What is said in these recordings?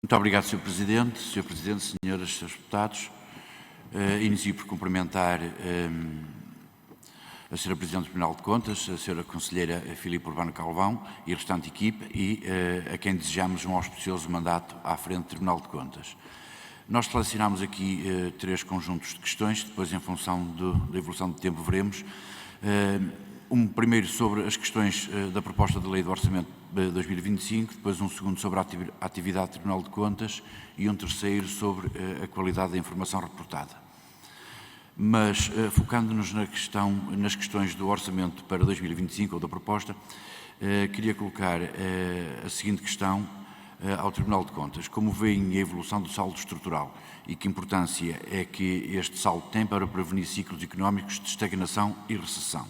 Muito obrigado, Sr. Presidente. Sr. Presidente, senhoras e senhores deputados, inicio por cumprimentar a Sra. Presidente do Tribunal de Contas, a Sra. Conselheira Filipe Urbano Calvão e a restante equipe e a quem desejamos um auspicioso mandato à frente do Tribunal de Contas. Nós selecionámos aqui três conjuntos de questões, depois em função da evolução do tempo veremos. Um primeiro sobre as questões da proposta de lei do Orçamento de 2025, depois um segundo sobre a atividade do Tribunal de Contas e um terceiro sobre a qualidade da informação reportada. Mas, focando-nos nas questões do Orçamento para 2025, ou da proposta, queria colocar a seguinte questão ao Tribunal de Contas. Como veem a evolução do saldo estrutural e que importância é que este saldo tem para prevenir ciclos económicos de estagnação e recessão?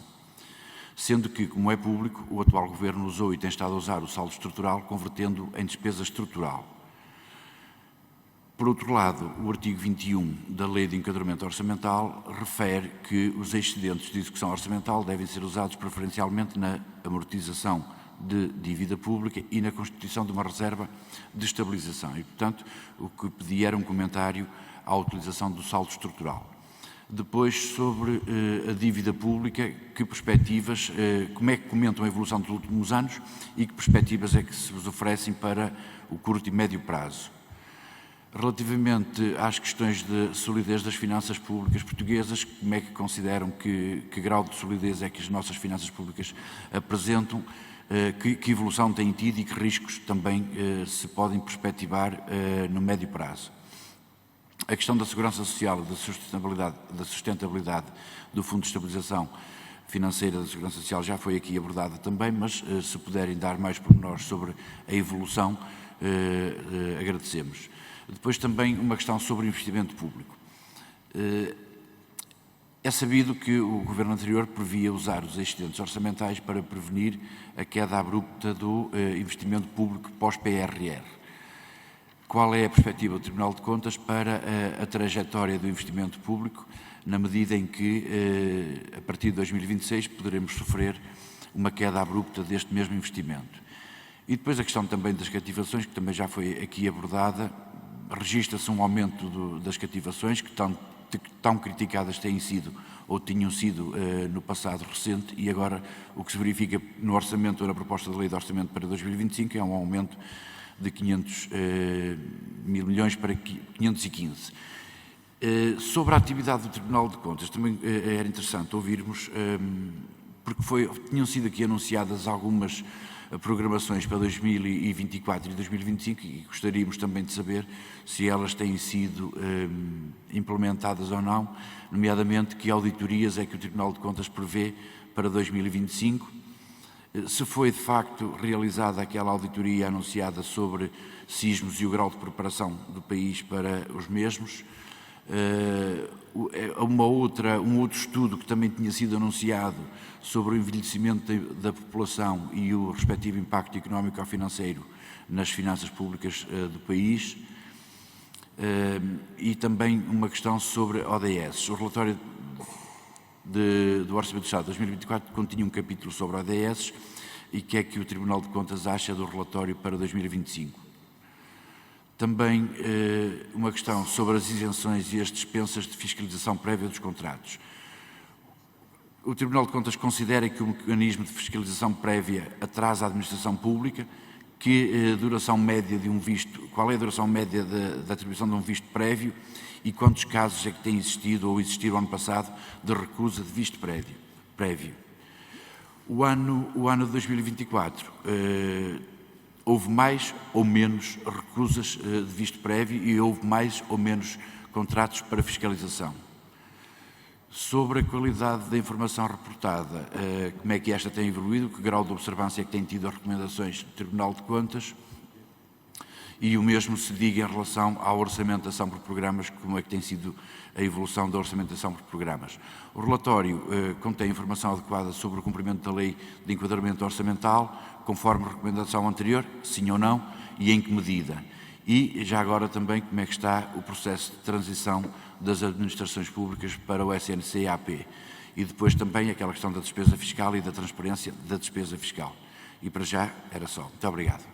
Sendo que, como é público, o atual Governo usou e tem estado a usar o saldo estrutural, convertendo em despesa estrutural. Por outro lado, o artigo 21 da Lei de Enquadramento Orçamental refere que os excedentes de execução orçamental devem ser usados preferencialmente na amortização de dívida pública e na constituição de uma reserva de estabilização. E, portanto, o que pedi era um comentário à utilização do saldo estrutural. Depois, sobre a dívida pública, que perspectivas, como é que comentam a evolução dos últimos anos e que perspectivas é que se vos oferecem para o curto e médio prazo? Relativamente às questões de solidez das finanças públicas portuguesas, como é que consideram que grau de solidez é que as nossas finanças públicas apresentam, que evolução têm tido e que riscos também se podem perspectivar no médio prazo? A questão da segurança social e da sustentabilidade do Fundo de Estabilização Financeira da Segurança Social já foi aqui abordada também, mas se puderem dar mais pormenores sobre a evolução, agradecemos. Depois também uma questão sobre o investimento público. É sabido que o Governo anterior previa usar os excedentes orçamentais para prevenir a queda abrupta do investimento público pós-PRR. Qual é a perspectiva do Tribunal de Contas para a trajetória do investimento público, na medida em que, a partir de 2026, poderemos sofrer uma queda abrupta deste mesmo investimento? E depois a questão também das cativações, que também já foi aqui abordada. Registra-se um aumento das cativações, que tão criticadas têm sido ou tinham sido no passado recente, e agora o que se verifica no orçamento ou na proposta de lei de orçamento para 2025 é um aumento de 500 mil milhões para 515. Sobre a atividade do Tribunal de Contas, também era interessante ouvirmos, porque tinham sido aqui anunciadas algumas programações para 2024 e 2025 e gostaríamos também de saber se elas têm sido implementadas ou não, nomeadamente que auditorias é que o Tribunal de Contas prevê para 2025, se foi de facto realizada aquela auditoria anunciada sobre sismos e o grau de preparação do país para os mesmos. Um outro estudo que também tinha sido anunciado sobre o envelhecimento da população e o respectivo impacto económico ou financeiro nas finanças públicas do país, e também uma questão sobre ODS. O relatório do Orçamento do Estado de 2024 continha um capítulo sobre ODS e que é que o Tribunal de Contas acha do relatório para 2025. Também uma questão sobre as isenções e as dispensas de fiscalização prévia dos contratos. O Tribunal de Contas considera que o mecanismo de fiscalização prévia atrasa a administração pública, que a duração média de um visto, qual é a duração média da atribuição de um visto prévio e quantos casos é que têm existido ou existiram ano passado de recusa de visto prévio. O ano de 2024, houve mais ou menos recusas de visto prévio e houve mais ou menos contratos para fiscalização. Sobre a qualidade da informação reportada, como é que esta tem evoluído, que grau de observância é que têm tido as recomendações do Tribunal de Contas, e o mesmo se diga em relação à orçamentação por programas, como é que tem sido a evolução da orçamentação por programas. O relatório contém informação adequada sobre o cumprimento da lei de enquadramento orçamental, conforme a recomendação anterior, sim ou não, e em que medida. E já agora também como é que está o processo de transição das administrações públicas para o SNCAP. E depois também aquela questão da despesa fiscal e da transparência da despesa fiscal. E para já era só. Muito obrigado.